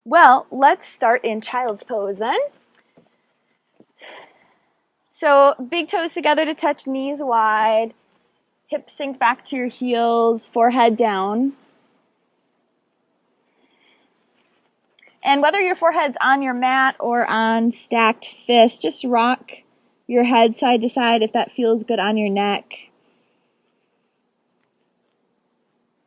Well, let's start in child's pose then. So big toes together to touch, knees wide, hips sink back to your heels, forehead down. And whether your forehead's on your mat or on stacked fists, just rock your head side to side if that feels good on your neck.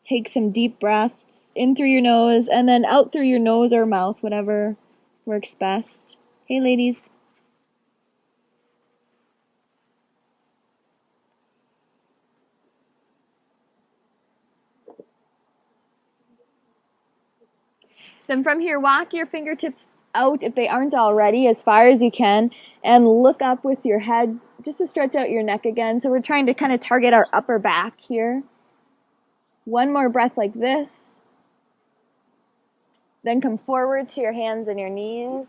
Take some deep breaths in through your nose and then out through your nose or mouth, whatever works best. Hey, ladies. Then from here, walk your fingertips out, if they aren't already, as far as you can, and look up with your head just to stretch out your neck again. So we're trying to kind of target our upper back here. One more breath like this. Then come forward to your hands and your knees.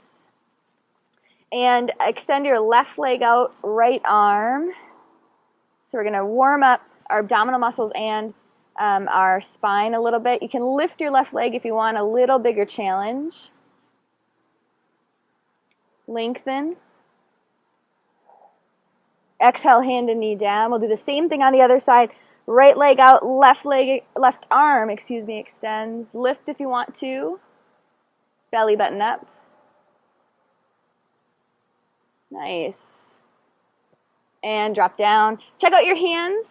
And extend your left leg out, right arm. So we're going to warm up our abdominal muscles and our spine a little bit. You can lift your left leg if you want a little bigger challenge. Lengthen. Exhale, hand and knee down. We'll do the same thing on the other side. Right leg out, left arm, extends. Lift if you want to. Belly button up. Nice. And drop down. Check out your hands.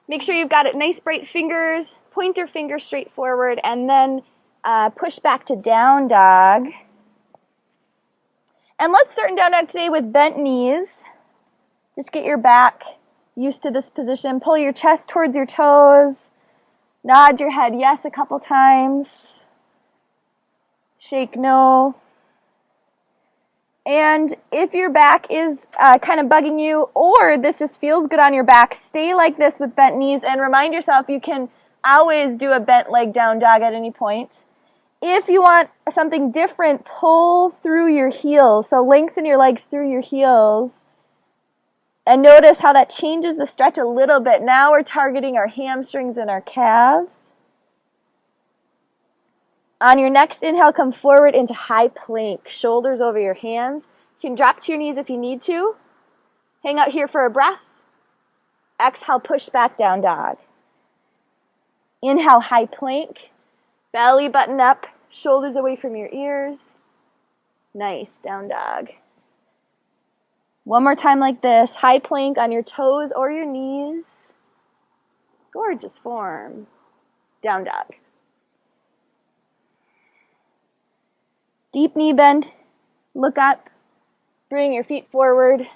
Make sure you've got it nice bright fingers. Pointer finger straight forward, and then push back to down dog. And let's start in down dog today with bent knees. Just get your back used to this position. Pull your chest towards your toes. Nod your head yes a couple times. Shake no. And if your back is kind of bugging you, or this just feels good on your back, stay like this with bent knees and remind yourself you can always do a bent leg down dog at any point. If you want something different, pull through your heels. So lengthen your legs through your heels. And notice how that changes the stretch a little bit. Now we're targeting our hamstrings and our calves. On your next inhale, come forward into high plank. Shoulders over your hands. You can drop to your knees if you need to. Hang out here for a breath. Exhale, push back down dog. Inhale, high plank. Belly button up. Shoulders away from your ears. Nice, down dog. One more time like this. High plank on your toes or your knees. Gorgeous form. Down dog. Deep knee bend, look up, bring your feet forward.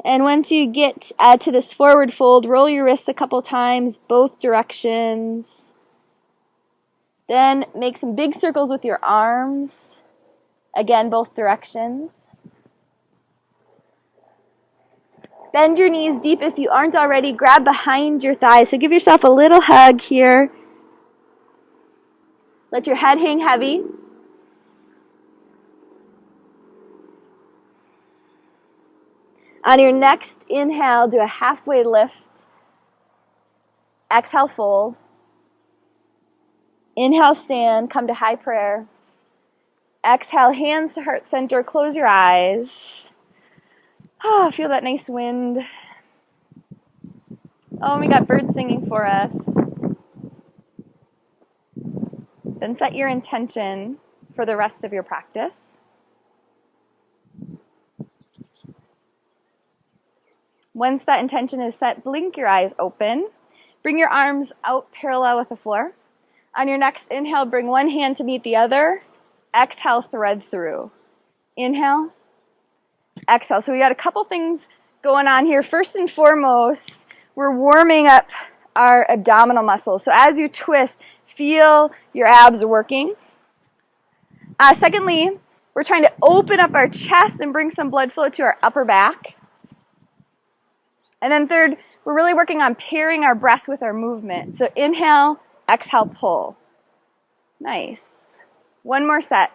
And once you get to this forward fold, roll your wrists a couple times, both directions. Then make some big circles with your arms. Again, both directions. Bend your knees deep if you aren't already. Grab behind your thighs. So give yourself a little hug here. Let your head hang heavy. On your next inhale, do a halfway lift. Exhale, fold. Inhale, stand, come to high prayer. Exhale, hands to heart center, close your eyes. Oh, feel that nice wind. Oh, we got birds singing for us. Then set your intention for the rest of your practice. Once that intention is set, blink your eyes open. Bring your arms out parallel with the floor. On your next inhale, bring one hand to meet the other. Exhale, thread through. Inhale, exhale. So we got a couple things going on here. First and foremost, we're warming up our abdominal muscles. So as you twist, feel your abs working. Secondly, we're trying to open up our chest and bring some blood flow to our upper back. And then third, we're really working on pairing our breath with our movement. So inhale, exhale, pull. Nice. One more set.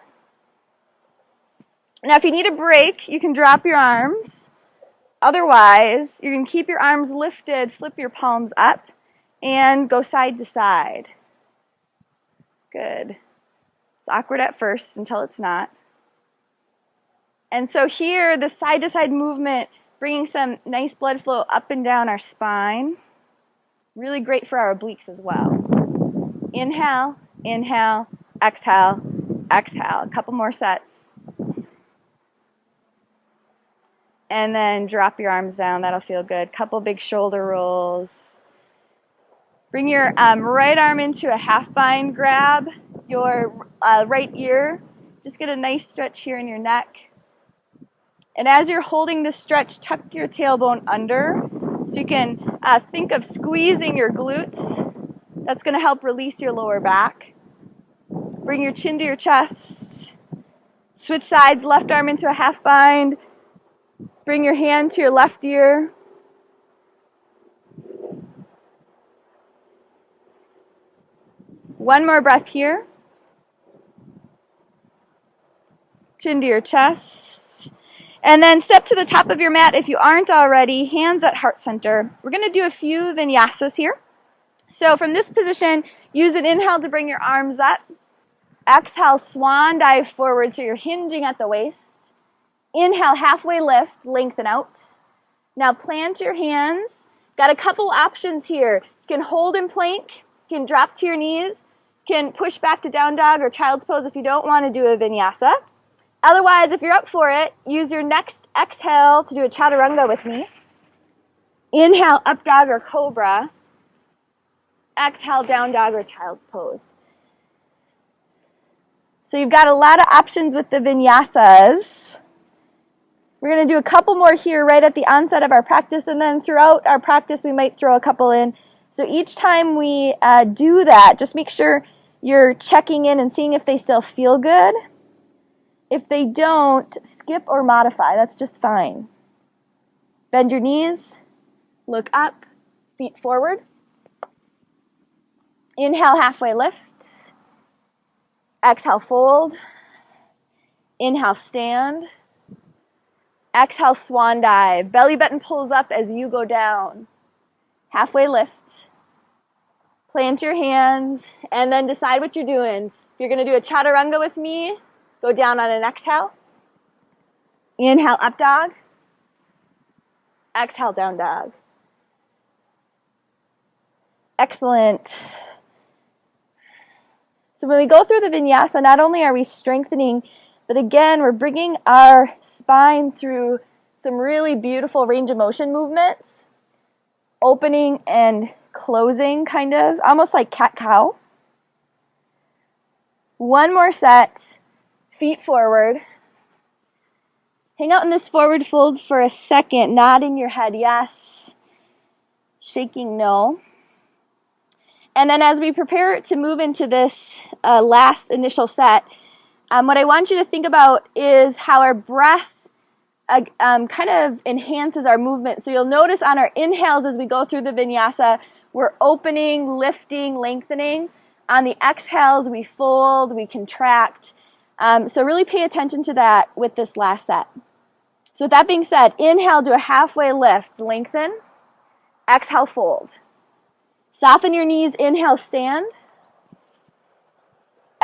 Now if you need a break, you can drop your arms. Otherwise, you can keep your arms lifted, flip your palms up, and go side to side. Good. It's awkward at first until it's not. And so here, the side-to-side movement, bringing some nice blood flow up and down our spine. Really great for our obliques as well. Inhale, inhale, exhale, exhale. A couple more sets. And then drop your arms down. That'll feel good. Couple big shoulder rolls. Bring your right arm into a half bind. Grab your right ear. Just get a nice stretch here in your neck. And as you're holding this stretch, tuck your tailbone under. So you can think of squeezing your glutes. That's going to help release your lower back. Bring your chin to your chest. Switch sides, left arm into a half bind. Bring your hand to your left ear. One more breath here. Chin to your chest. And then step to the top of your mat if you aren't already. Hands at heart center. We're going to do a few vinyasas here. So from this position, use an inhale to bring your arms up. Exhale, swan dive forward so you're hinging at the waist. Inhale, halfway lift, lengthen out. Now plant your hands. Got a couple options here. You can hold in plank, you can drop to your knees, you can push back to down dog or child's pose if you don't want to do a vinyasa. Otherwise, if you're up for it, use your next exhale to do a chaturanga with me. Inhale, up dog or cobra. Exhale, down dog or child's pose. So you've got a lot of options with the vinyasas. We're going to do a couple more here right at the onset of our practice, and then throughout our practice we might throw a couple in. So each time we do that, just make sure you're checking in and seeing if they still feel good. If they don't, skip or modify. That's just fine. Bend your knees, look up, feet forward. Inhale, halfway lift. Exhale, fold. Inhale, stand. Exhale, swan dive. Belly button pulls up as you go down. Halfway lift. Plant your hands and then decide what you're doing. If you're going to do a chaturanga with me, go down on an exhale. Inhale, up dog. Exhale, down dog. Excellent. So when we go through the vinyasa, not only are we strengthening, but again, we're bringing our spine through some really beautiful range of motion movements. Opening and closing, kind of, almost like cat-cow. One more set, feet forward. Hang out in this forward fold for a second, nodding your head yes, shaking no. And then as we prepare to move into this last initial set, what I want you to think about is how our breath kind of enhances our movement. So you'll notice on our inhales as we go through the vinyasa, we're opening, lifting, lengthening. On the exhales, we fold, we contract. So really pay attention to that with this last set. So with that being said, inhale, do a halfway lift, lengthen. Exhale, fold. Soften your knees, inhale, stand.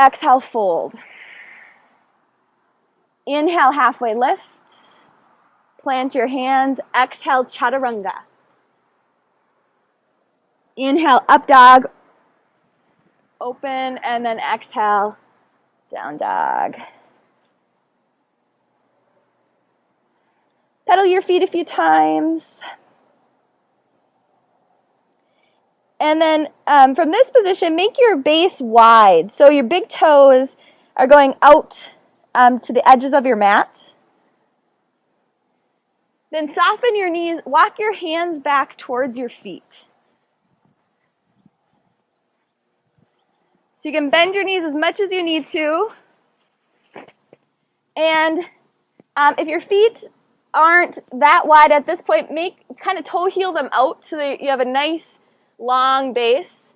Exhale, fold. Inhale, halfway lift. Plant your hands, exhale, chaturanga. Inhale, up dog. Open, and then exhale, down dog. Pedal your feet a few times. And then from this position, make your base wide. So your big toes are going out to the edges of your mat. Then soften your knees, walk your hands back towards your feet. So you can bend your knees as much as you need to. And if your feet aren't that wide at this point, kind of toe heel them out so that you have a nice long base.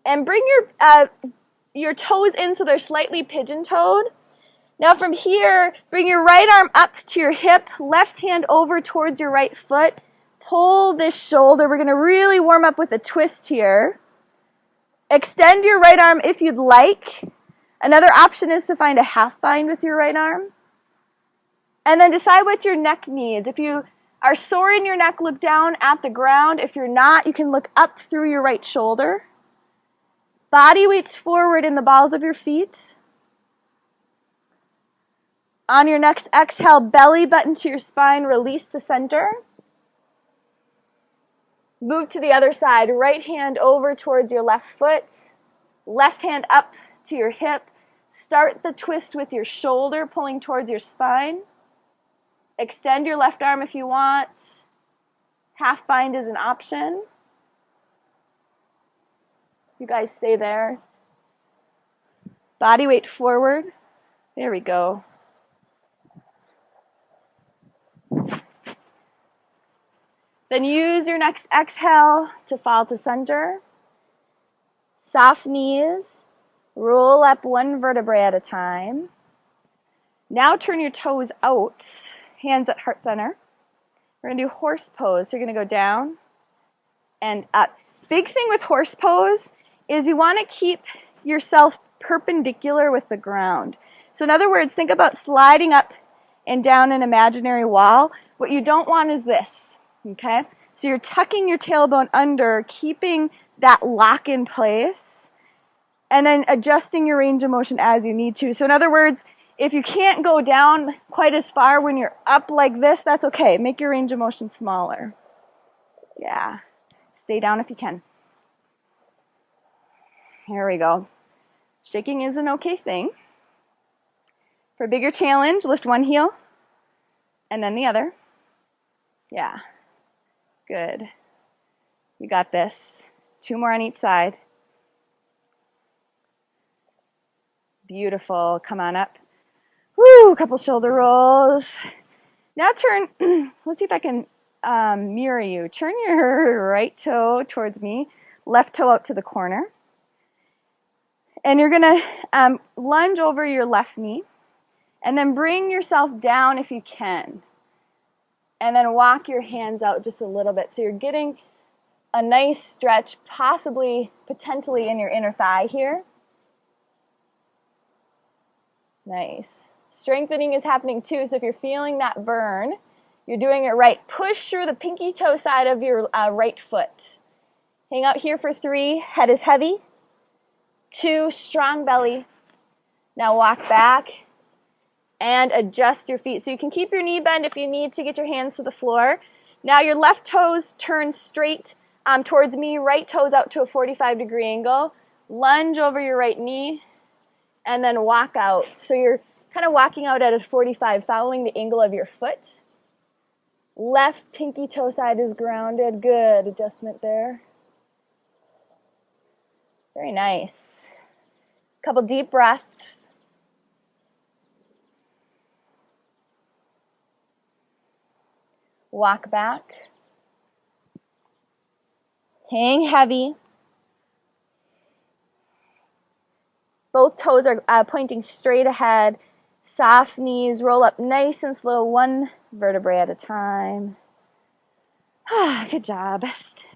And bring your toes in so they're slightly pigeon-toed. Now from here, bring your right arm up to your hip, left hand over towards your right foot. Pull this shoulder. We're going to really warm up with a twist here. Extend your right arm if you'd like. Another option is to find a half bind with your right arm. And then decide what your neck needs. If you are sore in your neck, look down at the ground. If you're not, you can look up through your right shoulder. Body weights forward in the balls of your feet. On your next exhale, belly button to your spine, release to center. Move to the other side, right hand over towards your left foot, left hand up to your hip. Start the twist with your shoulder pulling towards your spine. Extend your left arm if you want. Half bind is an option. You guys stay there. Body weight forward. There we go. Then use your next exhale to fall to center. Soft knees. Roll up one vertebrae at a time. Now turn your toes out. Hands at heart center. We're going to do horse pose. So you're going to go down and up. Big thing with horse pose is you want to keep yourself perpendicular with the ground. So in other words, think about sliding up and down an imaginary wall. What you don't want is this. Okay, so you're tucking your tailbone under, keeping that lock in place, and then adjusting your range of motion as you need to. So in other words, if you can't go down quite as far when you're up like this, that's okay. Make your range of motion smaller. Yeah, stay down if you can. Here we go. Shaking is an okay thing. For a bigger challenge, lift one heel and then the other. Yeah. Good. You got this. 2 more on each side. Beautiful. Come on up. Woo, a couple shoulder rolls. Now turn, let's see if I can mirror you. Turn your right toe towards me, left toe out to the corner. And you're going to lunge over your left knee. And then bring yourself down if you can. And then walk your hands out just a little bit. So you're getting a nice stretch, possibly, potentially in your inner thigh here. Nice. Strengthening is happening too, so if you're feeling that burn, you're doing it right. Push through the pinky toe side of your right foot. Hang out here for 3. Head is heavy. 2, strong belly. Now walk back. And adjust your feet. So you can keep your knee bend if you need to get your hands to the floor. Now your left toes turn straight towards me, right toes out to a 45-degree angle. Lunge over your right knee, and then walk out. So you're kind of walking out at a 45, following the angle of your foot. Left pinky toe side is grounded. Good adjustment there. Very nice. Couple deep breaths. Walk back. Hang heavy. Both toes are pointing straight ahead. Soft knees. Roll up nice and slow, 1 vertebrae at a time. Good job.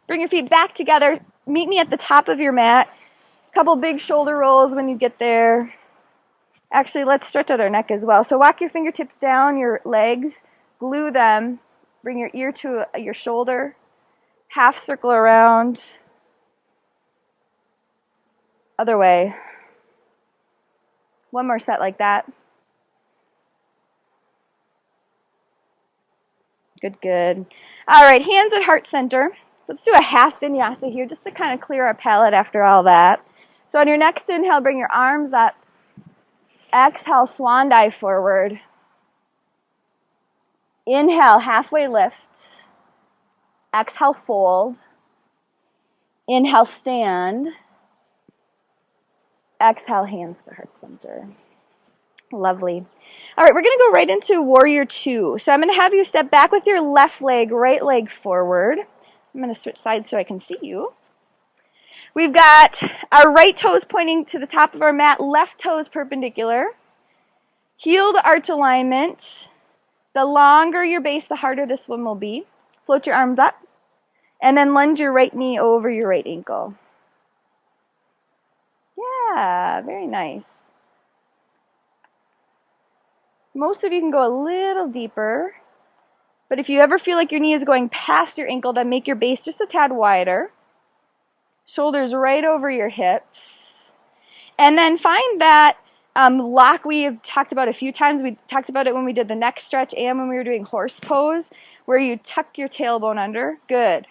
Bring your feet back together. Meet me at the top of your mat. Couple big shoulder rolls when you get there. Actually, let's stretch out our neck as well. So walk your fingertips down your legs. Glue them. Bring your ear to your shoulder. Half circle around. Other way. 1 more set like that. Good, good. All right, hands at heart center. Let's do a half vinyasa here just to kind of clear our palate after all that. So on your next inhale, bring your arms up. Exhale, swan dive forward. Inhale, halfway lift. Exhale, fold. Inhale, stand. Exhale, hands to heart center. Lovely. All right, we're going to go right into Warrior 2. So I'm going to have you step back with your left leg, right leg forward. I'm going to switch sides so I can see you. We've got our right toes pointing to the top of our mat, left toes perpendicular. Heel to arch alignment. The longer your base, the harder this one will be. Float your arms up. And then lunge your right knee over your right ankle. Yeah, very nice. Most of you can go a little deeper, but if you ever feel like your knee is going past your ankle, then make your base just a tad wider. Shoulders right over your hips. And then find that lock we have talked about a few times. We talked about it when we did the neck stretch and when we were doing horse pose, where you tuck your tailbone under. Good.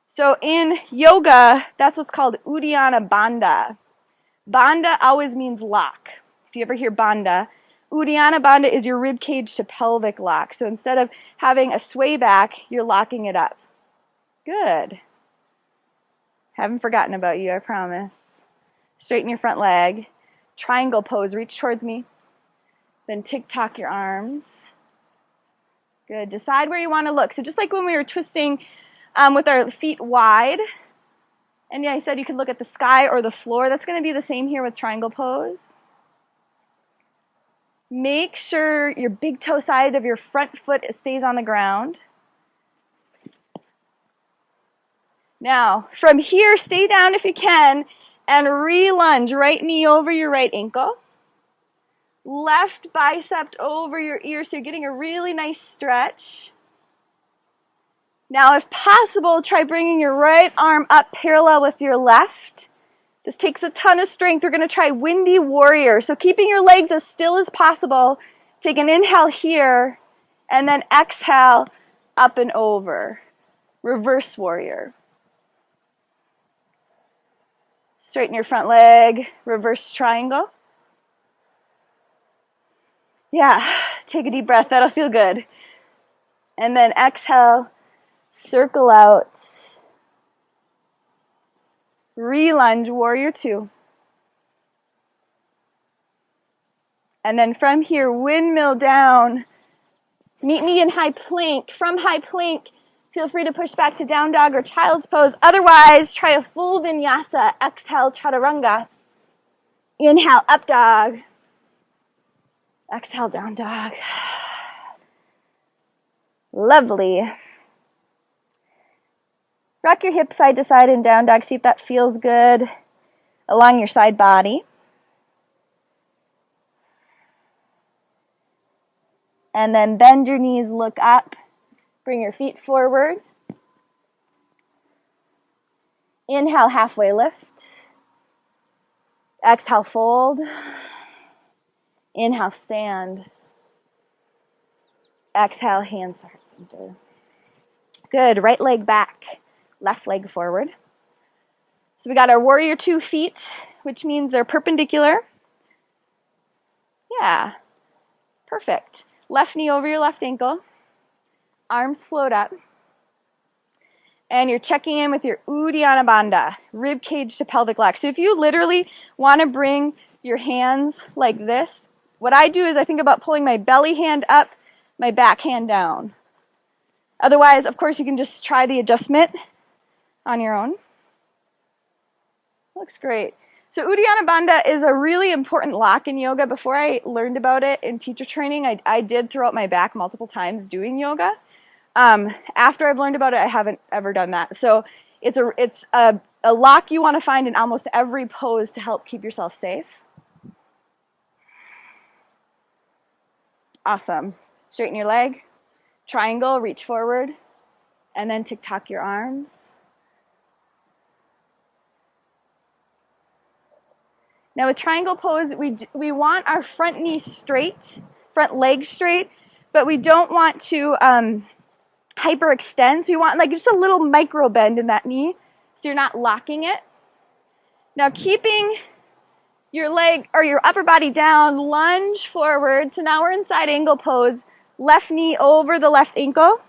So in yoga, that's what's called Uddiyana Bandha. Bandha always means lock. If you ever hear Bandha, Uddiyana Bandha is your rib cage to pelvic lock. So instead of having a sway back, you're locking it up. Good. Haven't forgotten about you, I promise. Straighten your front leg. Triangle pose, reach towards me. Then tick-tock your arms. Good. Decide where you want to look. So just like when we were twisting with our feet wide, and yeah, I said you could look at the sky or the floor. That's going to be the same here with triangle pose. Make sure your big toe side of your front foot stays on the ground. Now, from here, stay down if you can, and re-lunge. Right knee over your right ankle. Left bicep over your ear, so you're getting a really nice stretch. Now, if possible, try bringing your right arm up parallel with your left. This takes a ton of strength. We're going to try windy warrior. So keeping your legs as still as possible. Take an inhale here, and then exhale up and over. Reverse warrior. Straighten your front leg, reverse triangle. Yeah, take a deep breath, that'll feel good. And then exhale, circle out. Re-lunge, warrior two. And then from here, windmill down. Meet me in high plank. From high plank, feel free to push back to down dog or child's pose. Otherwise, try a full vinyasa. Exhale, chaturanga. Inhale, up dog. Exhale, down dog. Lovely. Rock your hips side to side in down dog. See if that feels good along your side body. And then bend your knees, look up. Bring your feet forward. Inhale, halfway lift. Exhale, fold. Inhale, stand. Exhale, hands heart center. Good. Right leg back. Left leg forward. So we got our warrior two feet, which means they're perpendicular. Yeah. Perfect. Left knee over your left ankle. Arms float up. And you're checking in with your Uddiyana Bandha, rib cage to pelvic lock. So if you literally want to bring your hands like this, what I do is I think about pulling my belly hand up, my back hand down. Otherwise, of course, you can just try the adjustment on your own. Looks great. So Uddiyana Bandha is a really important lock in yoga. Before I learned about it in teacher training, I did throw out my back multiple times doing yoga. After I've learned about it, I haven't ever done that. So it's a lock you want to find in almost every pose to help keep yourself safe. Awesome. Straighten your leg. Triangle, reach forward. And then tick-tock your arms. Now with triangle pose, we want our front knee straight, front leg straight, but we don't want to hyperextend. So you want like just a little micro bend in that knee, so you're not locking it. Now keeping your leg or your upper body down, lunge forward. So now we're in side angle pose. Left knee over the left ankle.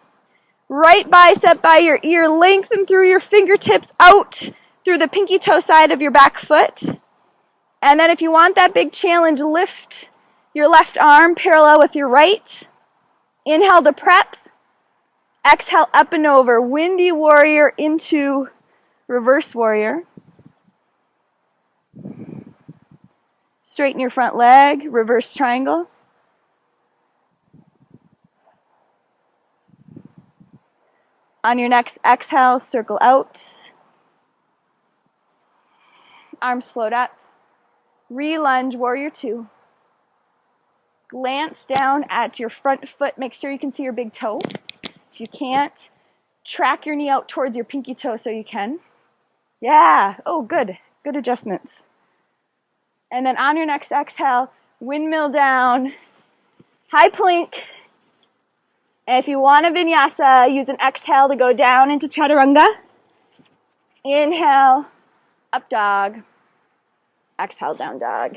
Right bicep by your ear, lengthen through your fingertips out through the pinky toe side of your back foot. And then if you want that big challenge, lift your left arm parallel with your right. Inhale to prep. Exhale up and over. Windy warrior into reverse warrior. Straighten your front leg. Reverse triangle. On your next exhale, circle out. Arms float up. Re-lunge, warrior two. glance down at your front foot. Make sure you can see your big toe. If you can't, track your knee out towards your pinky toe so you can. Yeah, oh good, good adjustments. And then on your next exhale, windmill down, high plank. And if you want a vinyasa, use an exhale to go down into chaturanga. Inhale, up dog. Exhale, down dog.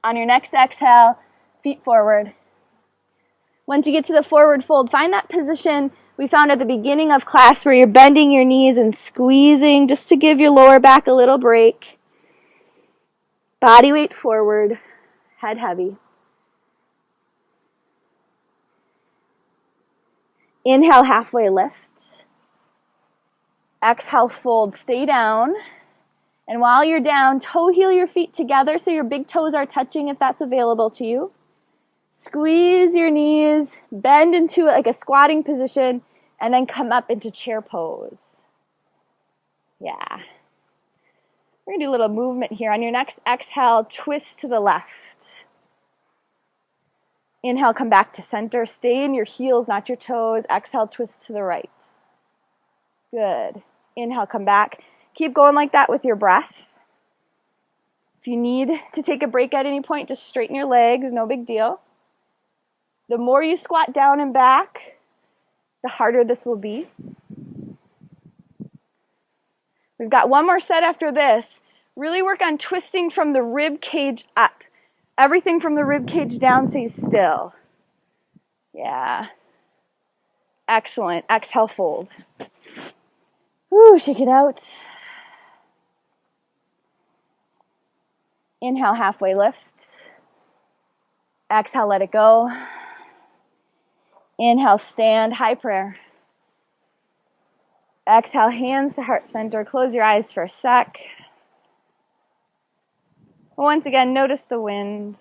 On your next exhale, feet forward. Once you get to the forward fold, find that position we found at the beginning of class where you're bending your knees and squeezing just to give your lower back a little break. Body weight forward, head heavy. Inhale, halfway lift. Exhale, fold, stay down. And while you're down, toe heel your feet together so your big toes are touching if that's available to you. Squeeze your knees, bend into it like a squatting position, and then come up into chair pose. Yeah. We're going to do a little movement here. On your next exhale, twist to the left. Inhale, come back to center. Stay in your heels, not your toes. Exhale, twist to the right. Good. Inhale, come back. Keep going like that with your breath. If you need to take a break at any point, just straighten your legs, no big deal. The more you squat down and back, the harder this will be. We've got one more set after this. Really work on twisting from the rib cage up. Everything from the rib cage down stays still. Yeah. Excellent. Exhale, fold. Woo, shake it out. Inhale, halfway lift. Exhale, let it go. Inhale, stand, high prayer. Exhale, hands to heart center. Close your eyes for a sec. Once again, notice the wind.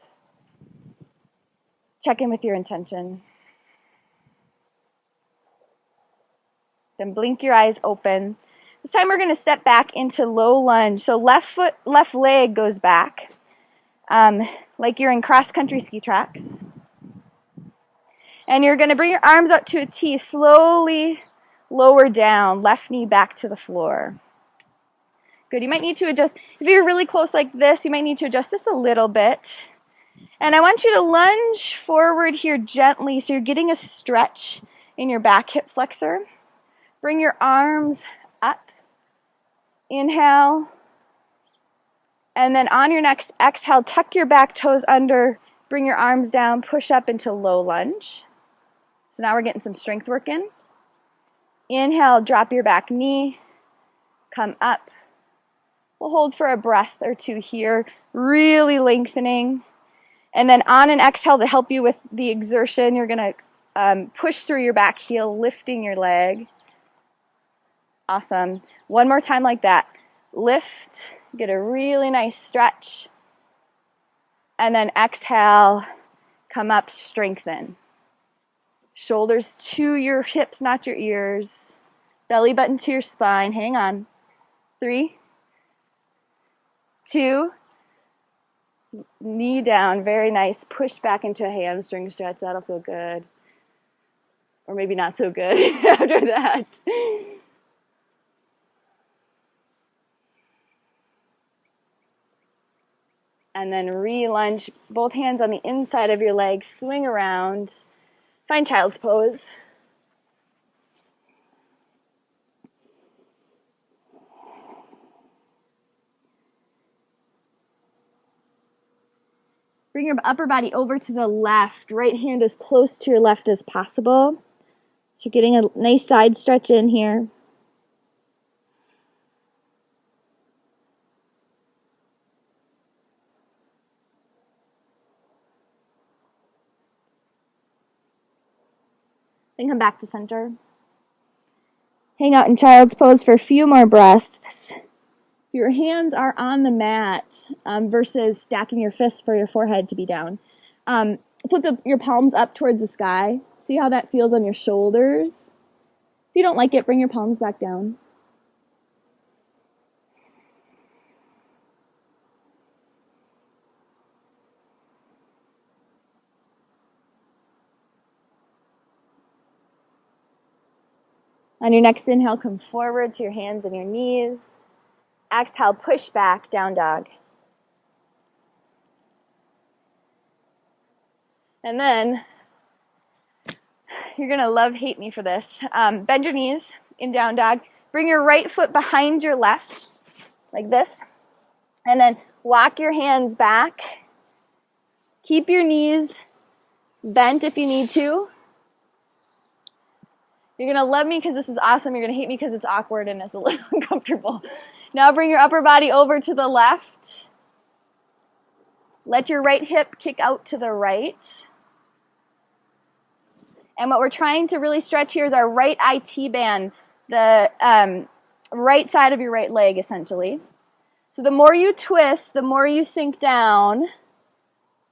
Check in with your intention. Then blink your eyes open. This time we're going to step back into low lunge. So left leg goes back, like you're in cross-country ski tracks. And you're going to bring your arms up to a T, slowly lower down, left knee back to the floor. Good, you might need to adjust. If you're really close like this, you might need to adjust just a little bit. And I want you to lunge forward here gently so you're getting a stretch in your back hip flexor. Bring your arms up. Inhale. And then on your next exhale, tuck your back toes under, bring your arms down, push up into low lunge. So now we're getting some strength work in. Inhale, drop your back knee, come up. We'll hold for a breath or two here, really lengthening. And then on an exhale to help you with the exertion, you're going to push through your back heel, lifting your leg. Awesome. One more time like that. Lift, get a really nice stretch. And then exhale, come up, strengthen. Shoulders to your hips, not your ears. Belly button to your spine. Hang on. 3, 2, knee down. Very nice. Push back into a hamstring stretch. That'll feel good. Or maybe not so good after that. And then re-lunge, both hands on the inside of your legs. Swing around. Find child's pose. Bring your upper body over to the left. Right hand as close to your left as possible. So you're getting a nice side stretch in here. Then come back to center. Hang out in child's pose for a few more breaths. Your hands are on the mat versus stacking your fists for your forehead to be down. Flip your palms up towards the sky. See how that feels on your shoulders. If you don't like it, bring your palms back down. On your next inhale, come forward to your hands and your knees. Exhale, push back, down dog. And then, you're going to love, hate me for this. Bend your knees in down dog. Bring your right foot behind your left, like this. And then walk your hands back. Keep your knees bent if you need to. You're going to love me because this is awesome. You're going to hate me because it's awkward and it's a little uncomfortable. Now bring your upper body over to the left. Let your right hip kick out to the right. And what we're trying to really stretch here is our right IT band, the right side of your right leg, essentially. So the more you twist, the more you sink down,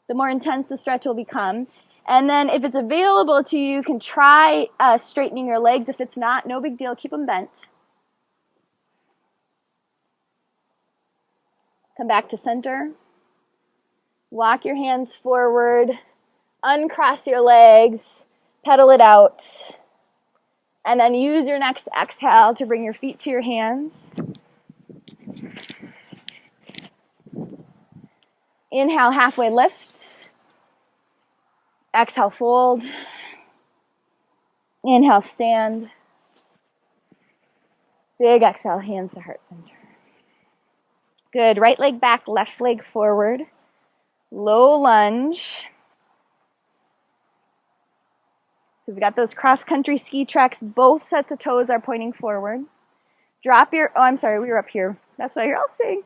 the more intense the stretch will become. And then if it's available to you, you can try straightening your legs. If it's not, no big deal. Keep them bent. Come back to center. Walk your hands forward. Uncross your legs. Pedal it out. And then use your next exhale to bring your feet to your hands. Inhale, halfway lift. Exhale, fold. Inhale, stand. Big exhale, hands to heart center. Good. Right leg back, left leg forward. Low lunge. So we've got those cross-country ski tracks. Both sets of toes are pointing forward. Drop your, oh, I'm sorry, we were up here. That's why you're all saying.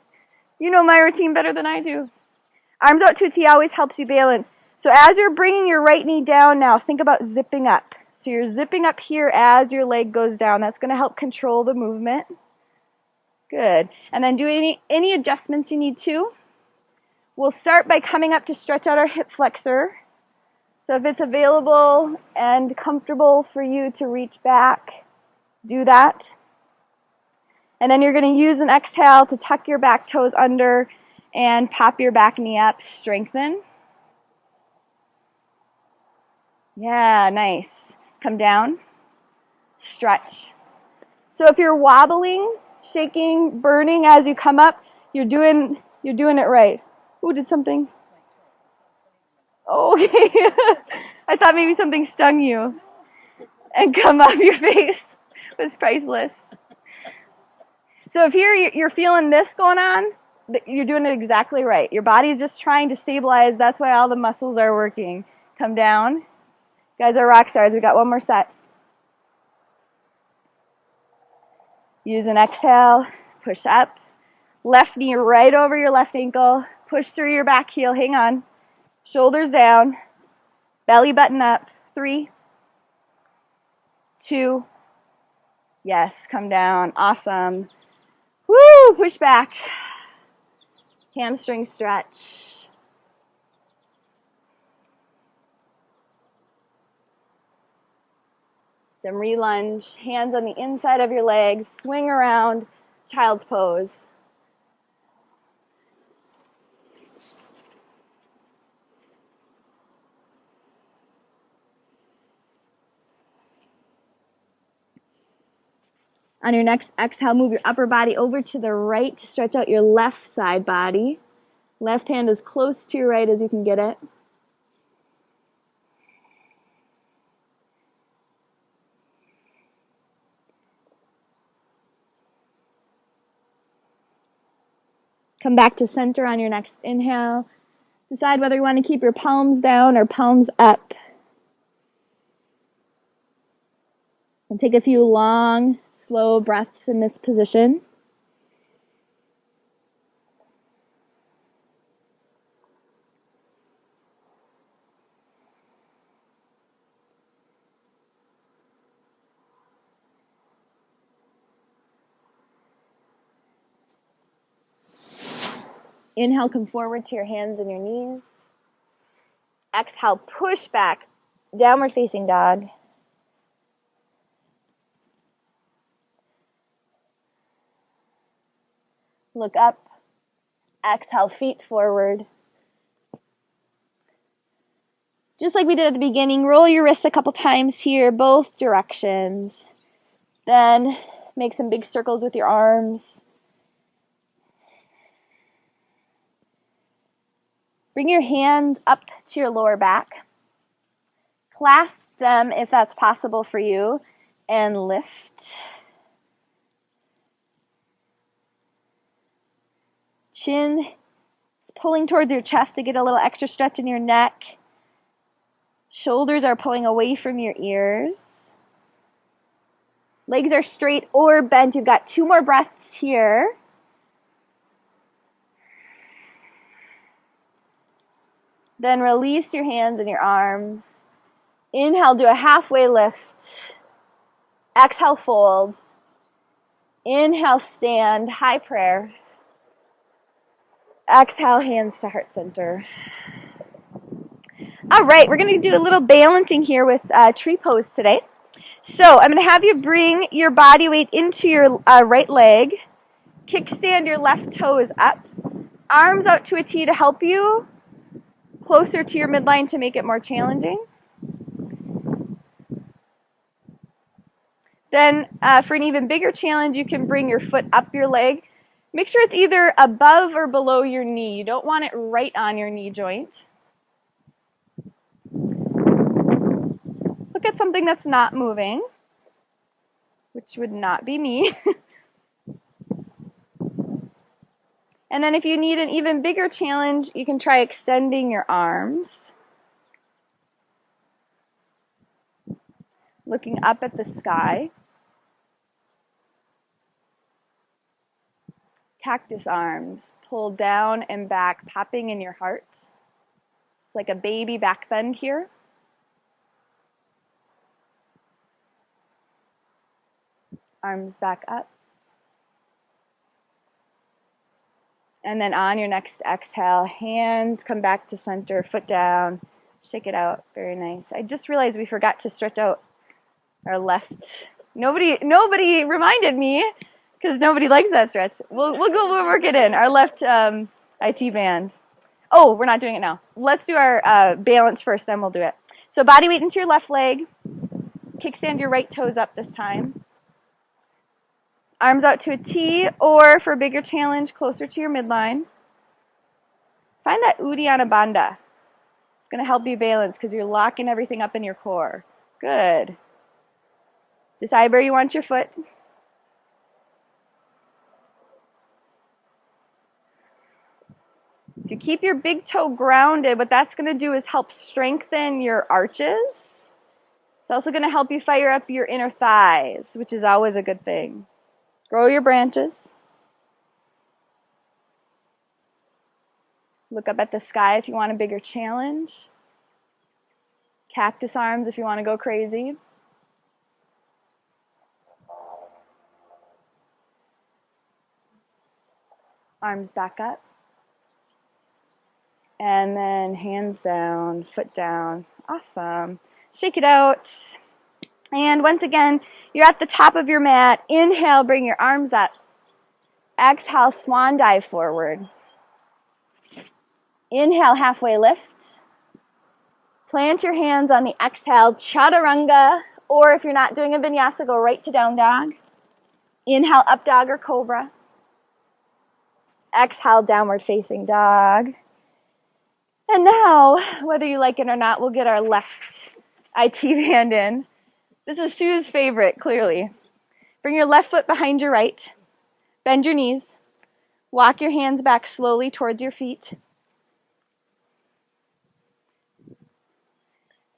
You know my routine better than I do. Arms out to a T always helps you balance. So as you're bringing your right knee down now, think about zipping up. So you're zipping up here as your leg goes down. That's going to help control the movement. Good. And then do any adjustments you need to. We'll start by coming up to stretch out our hip flexor. So if it's available and comfortable for you to reach back, do that. And then you're going to use an exhale to tuck your back toes under and pop your back knee up, strengthen. Yeah, nice. Come down, stretch. So if you're wobbling, shaking, burning as you come up, you're doing it right. Ooh, did something? Oh, okay. I thought maybe something stung you and come off your face. It was priceless. So if here you're feeling this going on, you're doing it exactly right. Your body's just trying to stabilize. That's why all the muscles are working. Come down. You guys are rock stars. We got one more set. Use an exhale. Push up. Left knee right over your left ankle. Push through your back heel. Hang on. Shoulders down. Belly button up. 3, 2. Yes, come down. Awesome. Woo! Push back. Hamstring stretch. Then re-lunge. Hands on the inside of your legs. Swing around. Child's pose. On your next exhale, move your upper body over to the right to stretch out your left side body. Left hand as close to your right as you can get it. Come back to center on your next inhale. Decide whether you want to keep your palms down or palms up. And take a few long, slow breaths in this position. Inhale, come forward to your hands and your knees. Exhale, push back, downward facing dog. Look up. Exhale, feet forward. Just like we did at the beginning, roll your wrists a couple times here, both directions. Then make some big circles with your arms. Bring your hands up to your lower back. Clasp them if that's possible for you, and lift. Chin is pulling towards your chest to get a little extra stretch in your neck. Shoulders are pulling away from your ears. Legs are straight or bent. You've got 2 more breaths here. Then release your hands and your arms. Inhale, do a halfway lift. Exhale, fold. Inhale, stand, high prayer. Exhale, hands to heart center. All right, we're going to do a little balancing here with tree pose today. So I'm going to have you bring your body weight into your right leg. Kickstand your left toes up. Arms out to a T to help you closer to your midline to make it more challenging. Then for an even bigger challenge, you can bring your foot up your leg. Make sure it's either above or below your knee. You don't want it right on your knee joint. Look at something that's not moving, which would not be me. And then if you need an even bigger challenge, you can try extending your arms. Looking up at the sky. Cactus arms, pull down and back, popping in your heart. It's like a baby back bend here. Arms back up. And then on your next exhale, hands come back to center, foot down, shake it out. Very nice. I just realized we forgot to stretch out our left. Nobody reminded me, because nobody likes that stretch. We'll work it in. Our left IT band. Oh, we're not doing it now. Let's do our balance first, then we'll do it. So body weight into your left leg. Kickstand your right toes up this time. Arms out to a T, or for a bigger challenge, closer to your midline. Find that Uddiyana Bandha. It's going to help you balance because you're locking everything up in your core. Good. Decide where you want your foot. If you keep your big toe grounded, what that's going to do is help strengthen your arches. It's also going to help you fire up your inner thighs, which is always a good thing. Grow your branches. Look up at the sky if you want a bigger challenge. Cactus arms if you want to go crazy. Arms back up. And then hands down, foot down. Awesome. Shake it out. And once again, you're at the top of your mat. Inhale, bring your arms up. Exhale, swan dive forward. Inhale, halfway lift. Plant your hands on the exhale, chaturanga. Or if you're not doing a vinyasa, go right to down dog. Inhale, up dog or cobra. Exhale, downward facing dog. And now, whether you like it or not, we'll get our left IT band in. This is Sue's favorite, clearly. Bring your left foot behind your right. Bend your knees. Walk your hands back slowly towards your feet.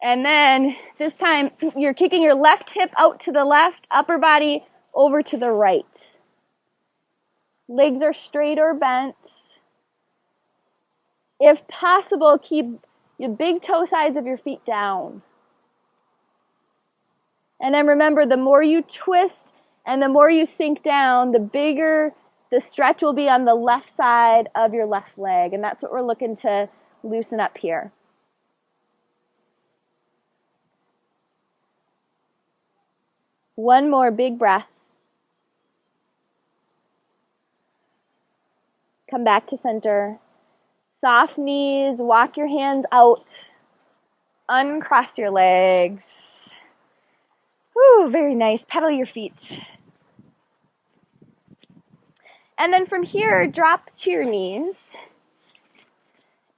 And then this time, you're kicking your left hip out to the left, upper body over to the right. Legs are straight or bent. If possible, keep your big toe sides of your feet down. And then remember, the more you twist and the more you sink down, the bigger the stretch will be on the left side of your left leg. And that's what we're looking to loosen up here. One more big breath. Come back to center. Soft knees, walk your hands out. Uncross your legs. Whew, very nice. Pedal your feet. And then from here, drop to your knees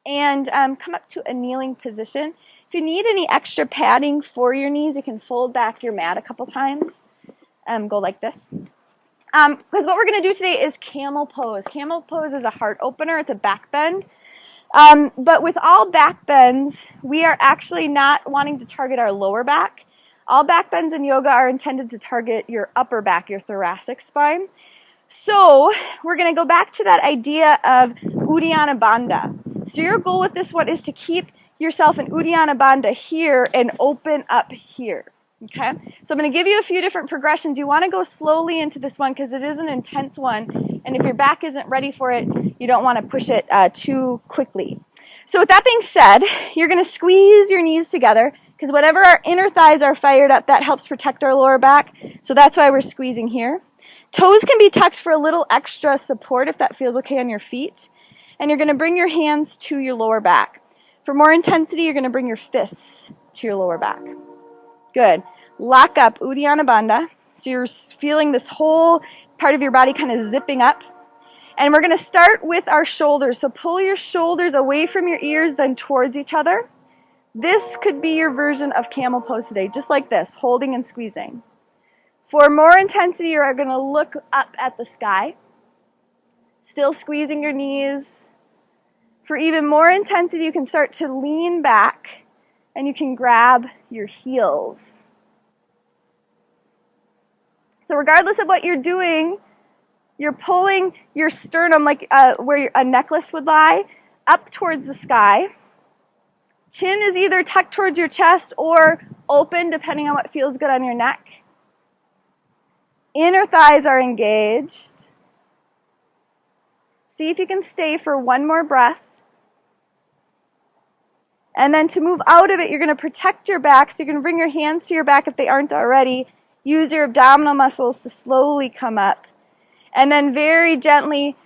and come up to a kneeling position. If you need any extra padding for your knees, you can fold back your mat a couple times. Go like this. Because what we're going to do today is camel pose. Camel pose is a heart opener. It's a back bend. But with all back bends, we are actually not wanting to target our lower back. All back bends in yoga are intended to target your upper back, your thoracic spine. So we're going to go back to that idea of Uddiyana Bandha. So your goal with this one is to keep yourself in Uddiyana Bandha here and open up here. Okay? So I'm going to give you a few different progressions. You want to go slowly into this one because it is an intense one. And if your back isn't ready for it, you don't want to push it too quickly. So with that being said, you're going to squeeze your knees together because whatever our inner thighs are fired up, that helps protect our lower back. So that's why we're squeezing here. Toes can be tucked for a little extra support if that feels okay on your feet. And you're going to bring your hands to your lower back. For more intensity, you're going to bring your fists to your lower back. Good. Lock up, Uddiyana Bandha. So you're feeling this whole part of your body kind of zipping up. And we're going to start with our shoulders. So pull your shoulders away from your ears, then towards each other. This could be your version of camel pose today, just like this, holding and squeezing. For more intensity, you're going to look up at the sky, still squeezing your knees. For even more intensity, you can start to lean back and you can grab your heels. So regardless of what you're doing, you're pulling your sternum like where a necklace would lie up towards the sky. Chin is either tucked towards your chest or open depending on what feels good on your neck. Inner thighs are engaged. See if you can stay for one more breath. And then to move out of it, you're going to protect your back. So you're going to bring your hands to your back if they aren't already. Use your abdominal muscles to slowly come up. And then very gently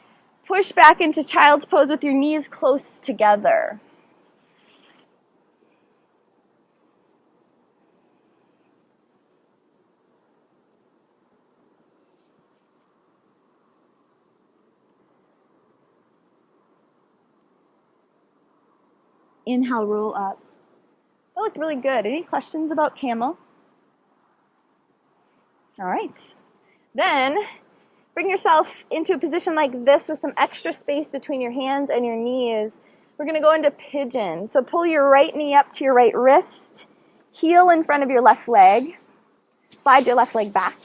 push back into child's pose with your knees close together. Inhale, roll up. That looked really good. Any questions about camel? All right. Then bring yourself into a position like this with some extra space between your hands and your knees. We're going to go into pigeon. So pull your right knee up to your right wrist, heel in front of your left leg, slide your left leg back,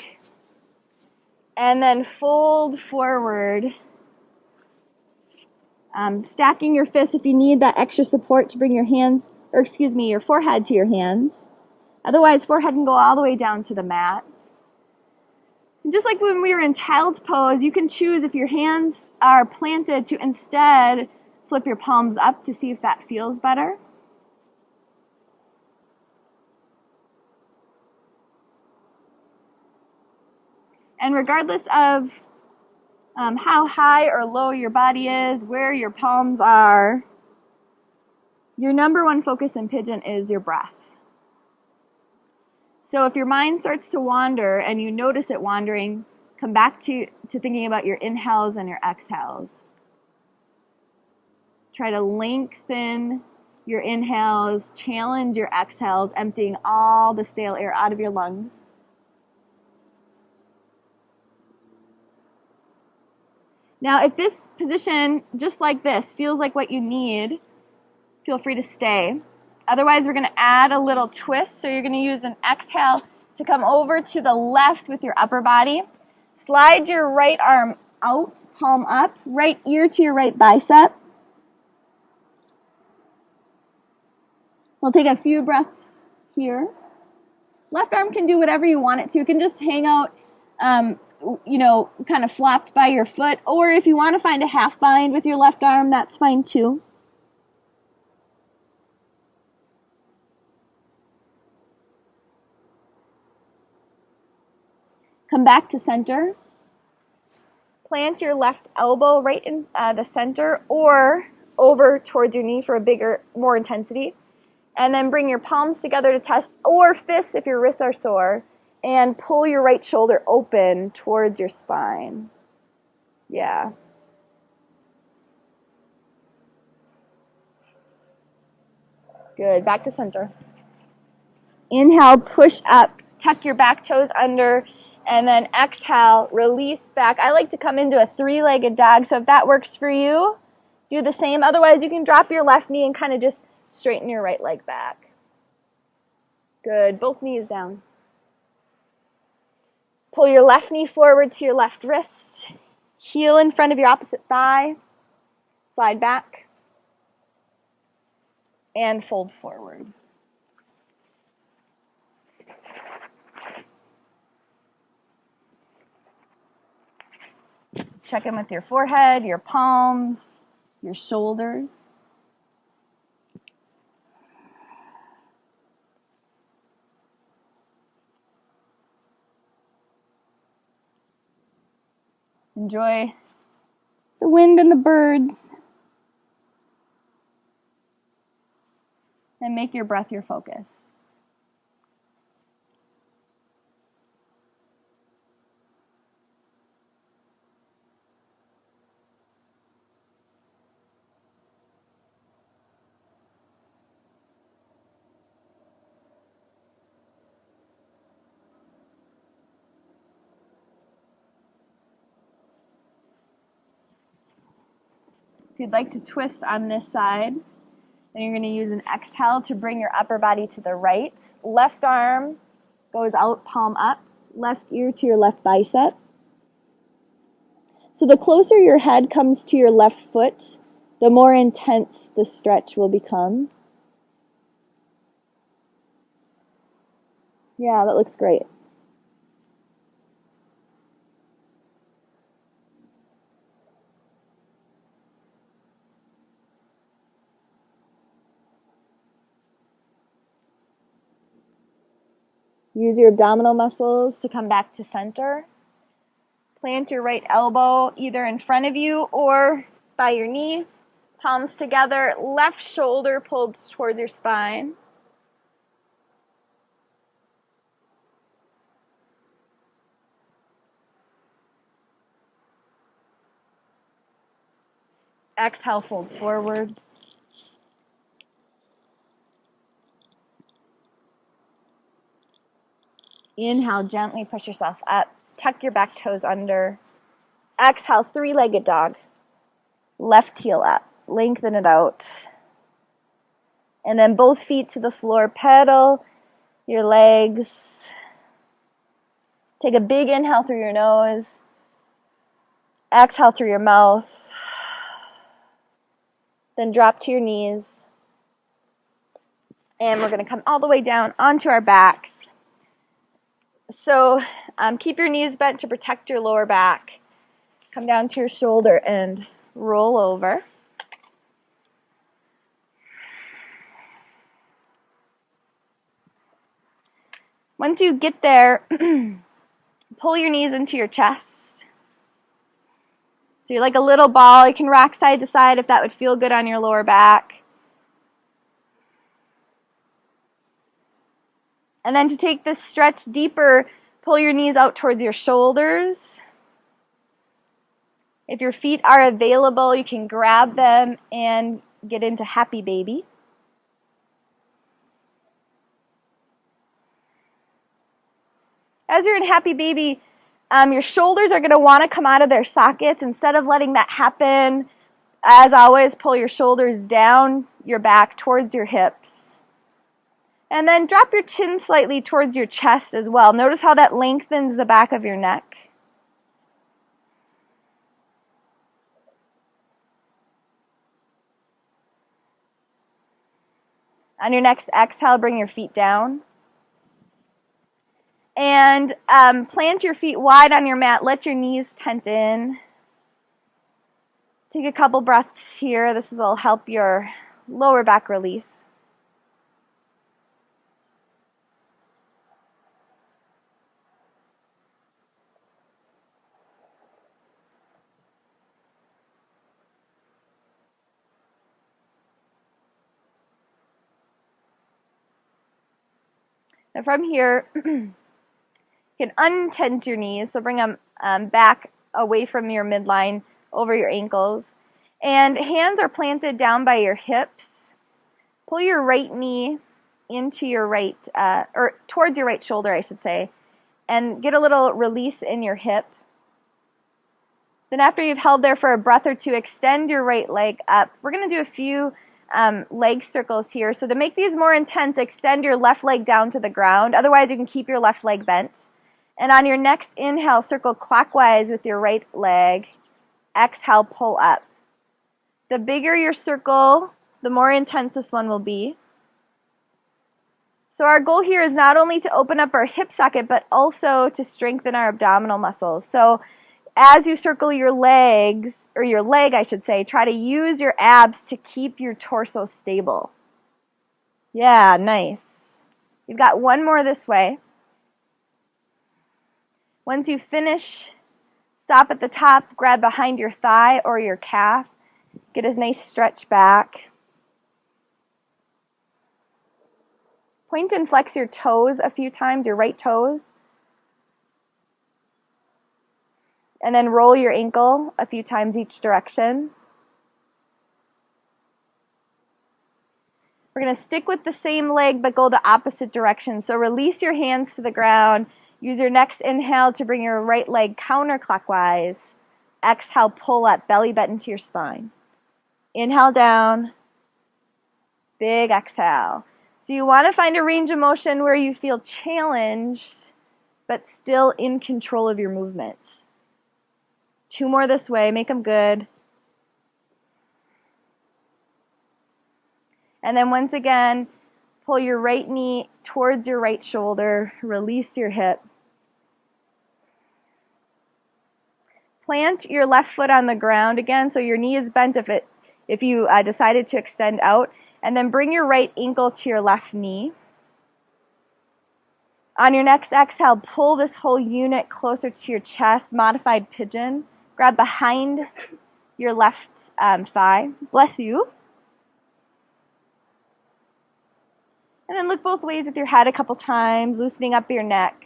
and then fold forward. Stacking your fists if you need that extra support to bring your your forehead to your hands. Otherwise, forehead can go all the way down to the mat. And just like when we were in child's pose, you can choose if your hands are planted to instead flip your palms up to see if that feels better. And regardless of how high or low your body is, where your palms are, your number one focus in pigeon is your breath. So if your mind starts to wander and you notice it wandering, come back to thinking about your inhales and your exhales. Try to lengthen your inhales, challenge your exhales, emptying all the stale air out of your lungs. Now, if this position, just like this, feels like what you need, feel free to stay. Otherwise, we're going to add a little twist. So you're going to use an exhale to come over to the left with your upper body. Slide your right arm out, palm up, right ear to your right bicep. We'll take a few breaths here. Left arm can do whatever you want it to. It can just hang out kind of flopped by your foot, or if you want to find a half bind with your left arm, that's fine too. Come back to center. Plant your left elbow right in the center or over towards your knee for more intensity. And then bring your palms together to test, or fists if your wrists are sore, And pull your right shoulder open towards your spine. Yeah. Good. Back to center. Inhale, push up, tuck your back toes under, and then exhale, release back. I like to come into a three-legged dog, so if that works for you, do the same. Otherwise, you can drop your left knee and kind of just straighten your right leg back. Good. Both knees down. Pull your left knee forward to your left wrist. Heel in front of your opposite thigh. Slide back. And fold forward. Check in with your forehead, your palms, your shoulders. Enjoy the wind and the birds. And make your breath your focus. If you'd like to twist on this side, then you're going to use an exhale to bring your upper body to the right. Left arm goes out, palm up. Left ear to your left bicep. So the closer your head comes to your left foot, the more intense the stretch will become. Yeah, that looks great. Use your abdominal muscles to come back to center. Plant your right elbow either in front of you or by your knee. Palms together, left shoulder pulled towards your spine. Exhale, fold forward. Inhale, gently push yourself up. Tuck your back toes under. Exhale, three-legged dog. Left heel up. Lengthen it out. And then both feet to the floor. Pedal your legs. Take a big inhale through your nose. Exhale through your mouth. Then drop to your knees. And we're going to come all the way down onto our backs. So keep your knees bent to protect your lower back. Come down to your shoulder and roll over. Once you get there, pull your knees into your chest. So you're like a little ball. You can rock side to side if that would feel good on your lower back. And then to take this stretch deeper, pull your knees out towards your shoulders. If your feet are available, you can grab them and get into happy baby. As you're in happy baby, your shoulders are going to want to come out of their sockets. Instead of letting that happen, as always, pull your shoulders down your back towards your hips. And then drop your chin slightly towards your chest as well. Notice how that lengthens the back of your neck. On your next exhale, bring your feet down. And plant your feet wide on your mat. Let your knees tent in. Take a couple breaths here. This will help your lower back release. Now from here, You can untense your knees, so bring them back away from your midline, over your ankles. And hands are planted down by your hips. Pull your right knee into your right, or towards your right shoulder, I should say, and get a little release in your hip. Then after you've held there for a breath or two, extend your right leg up. We're going to do a few leg circles here. So to make these more intense, extend your left leg down to the ground. Otherwise, you can keep your left leg bent. And on your next inhale, circle clockwise with your right leg. Exhale, pull up. The bigger your circle, the more intense this one will be. So our goal here is not only to open up our hip socket, but also to strengthen our abdominal muscles. So as you circle your legs, or your leg I should say, try to use your abs to keep your torso stable. Yeah, nice. You've got one more this way. Once you finish, stop at the top, grab behind your thigh or your calf. Get a nice stretch back. Point and flex your toes a few times, your right toes. And then roll your ankle a few times each direction. We're going to stick with the same leg but go the opposite direction. So release your hands to the ground. Use your next inhale to bring your right leg counterclockwise. Exhale, pull up, belly button to your spine. Inhale down. Big exhale. So you want to find a range of motion where you feel challenged but still in control of your movement. Two more this way, make them good. And then once again, pull your right knee towards your right shoulder, release your hip. Plant your left foot on the ground again, so your knee is bent if you decided to extend out. And then bring your right ankle to your left knee. On your next exhale, pull this whole unit closer to your chest, modified pigeon. Grab behind your left thigh. Bless you. And then look both ways with your head a couple times, loosening up your neck.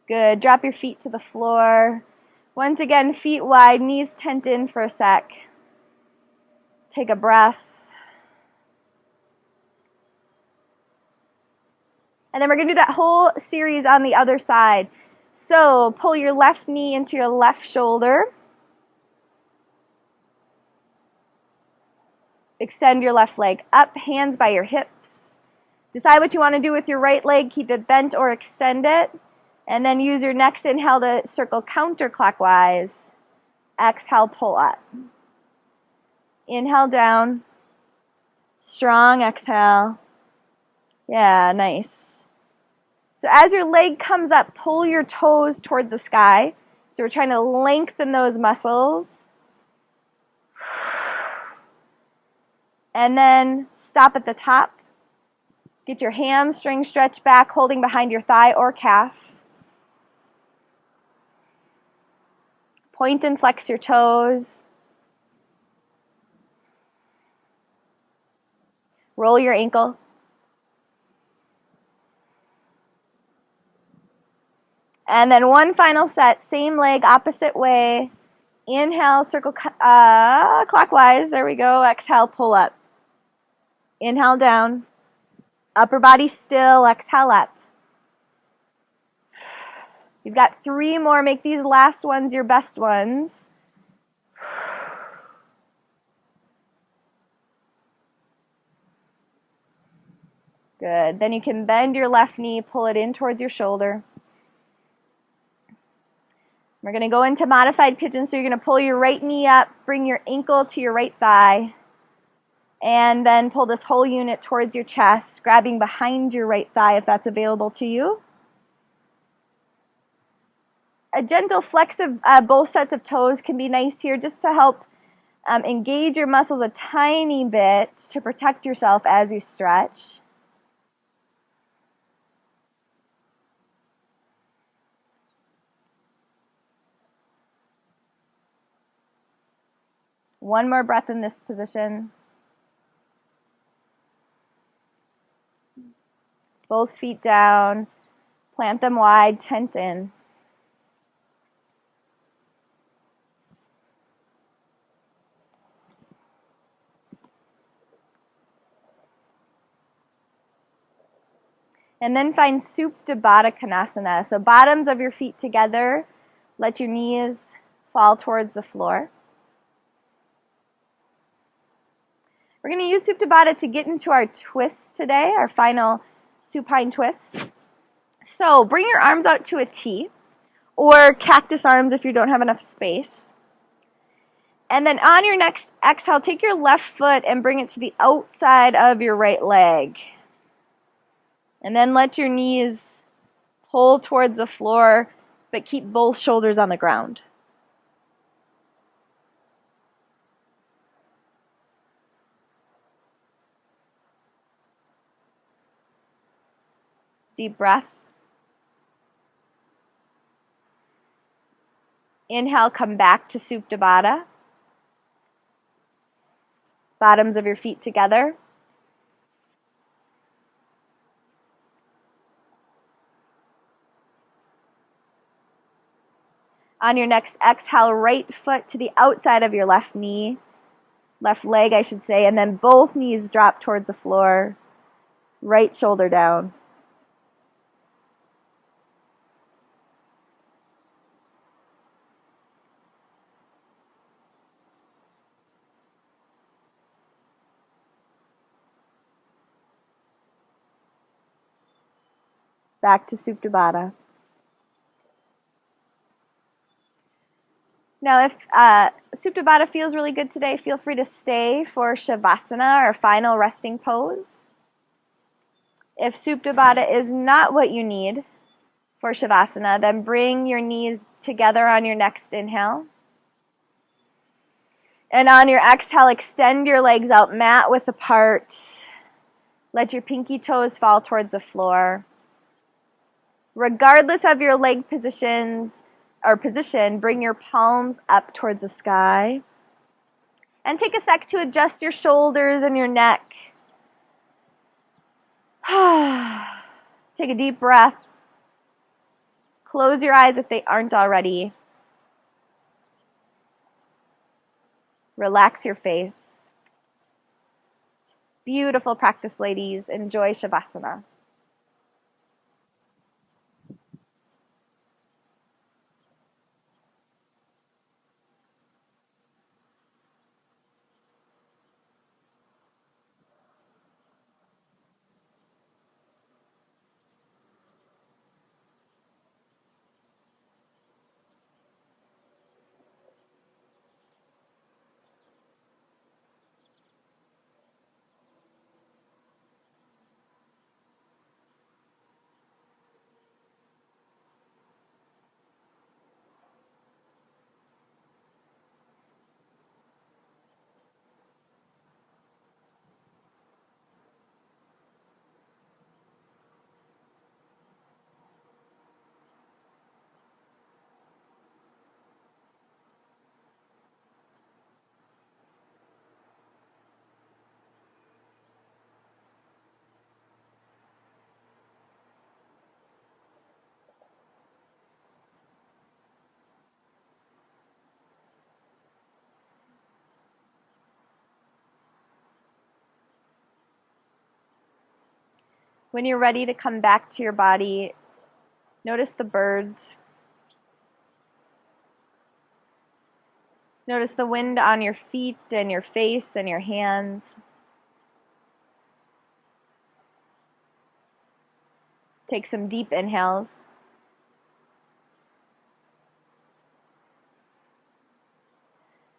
Good. Drop your feet to the floor. Once again, feet wide, knees tent in for a sec. Take a breath. And then we're going to do that whole series on the other side. So pull your left knee into your left shoulder. Extend your left leg up, hands by your hips. Decide what you want to do with your right leg. Keep it bent or extend it. And then use your next inhale to circle counterclockwise. Exhale, pull up. Inhale down. Strong exhale. Yeah, nice. So as your leg comes up, pull your toes towards the sky. So we're trying to lengthen those muscles. And then stop at the top. Get your hamstring stretched back, holding behind your thigh or calf. Point and flex your toes. Roll your ankle. And then one final set, same leg, opposite way. Inhale, circle clockwise. There we go. Exhale, pull up. Inhale down. Upper body still. Exhale up. You've got three more. Make these last ones your best ones. Good. Then you can bend your left knee, pull it in towards your shoulder. We're going to go into modified pigeon. So you're going to pull your right knee up, bring your ankle to your right thigh, and then pull this whole unit towards your chest, grabbing behind your right thigh if that's available to you. A gentle flex of both sets of toes can be nice here just to help engage your muscles a tiny bit to protect yourself as you stretch. One more breath in this position. Both feet down. Plant them wide, tent in. And then find Supta Baddha Konasana. So bottoms of your feet together. Let your knees fall towards the floor. We're going to use Supta Baddha to get into our twists today, our final supine twist. So bring your arms out to a T, or cactus arms if you don't have enough space. And then on your next exhale, take your left foot and bring it to the outside of your right leg. And then let your knees pull towards the floor, but keep both shoulders on the ground. Deep breath. Inhale, come back to Supta Baddha. Bottoms of your feet together. On your next exhale, right foot to the outside of your left knee, left leg, I should say, and then both knees drop towards the floor, right shoulder down. Back to Supta Baddha. Now, if Supta Baddha feels really good today, feel free to stay for Savasana, our final resting pose. If Supta Baddha is not what you need for Shavasana, then bring your knees together on your next inhale. And on your exhale, extend your legs out mat width apart. Let your pinky toes fall towards the floor. Regardless of your leg position, bring your palms up towards the sky. And take a sec to adjust your shoulders and your neck. Take a deep breath. Close your eyes if they aren't already. Relax your face. Beautiful practice, ladies. Enjoy Shavasana. When you're ready to come back to your body, notice the birds. Notice the wind on your feet and your face and your hands. Take some deep inhales.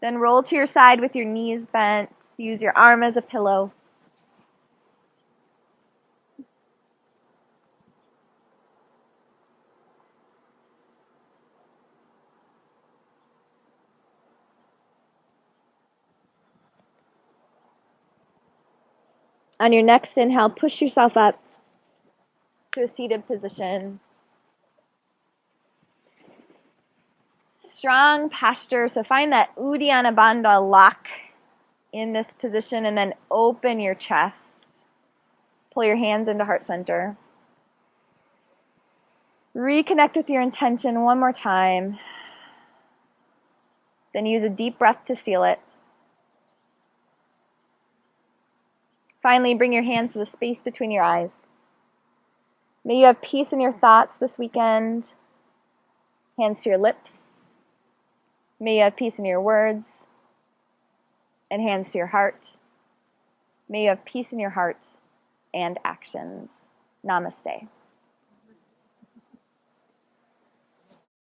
Then roll to your side with your knees bent. Use your arm as a pillow. On your next inhale, push yourself up to a seated position. strong posture. So find that Uddiyana Bandha lock in this position and then open your chest. Pull your hands into heart center. Reconnect with your intention one more time. Then use a deep breath to seal it. Finally, bring your hands to the space between your eyes. May you have peace in your thoughts this weekend. Hands to your lips. May you have peace in your words. And hands to your heart. May you have peace in your heart and actions. Namaste.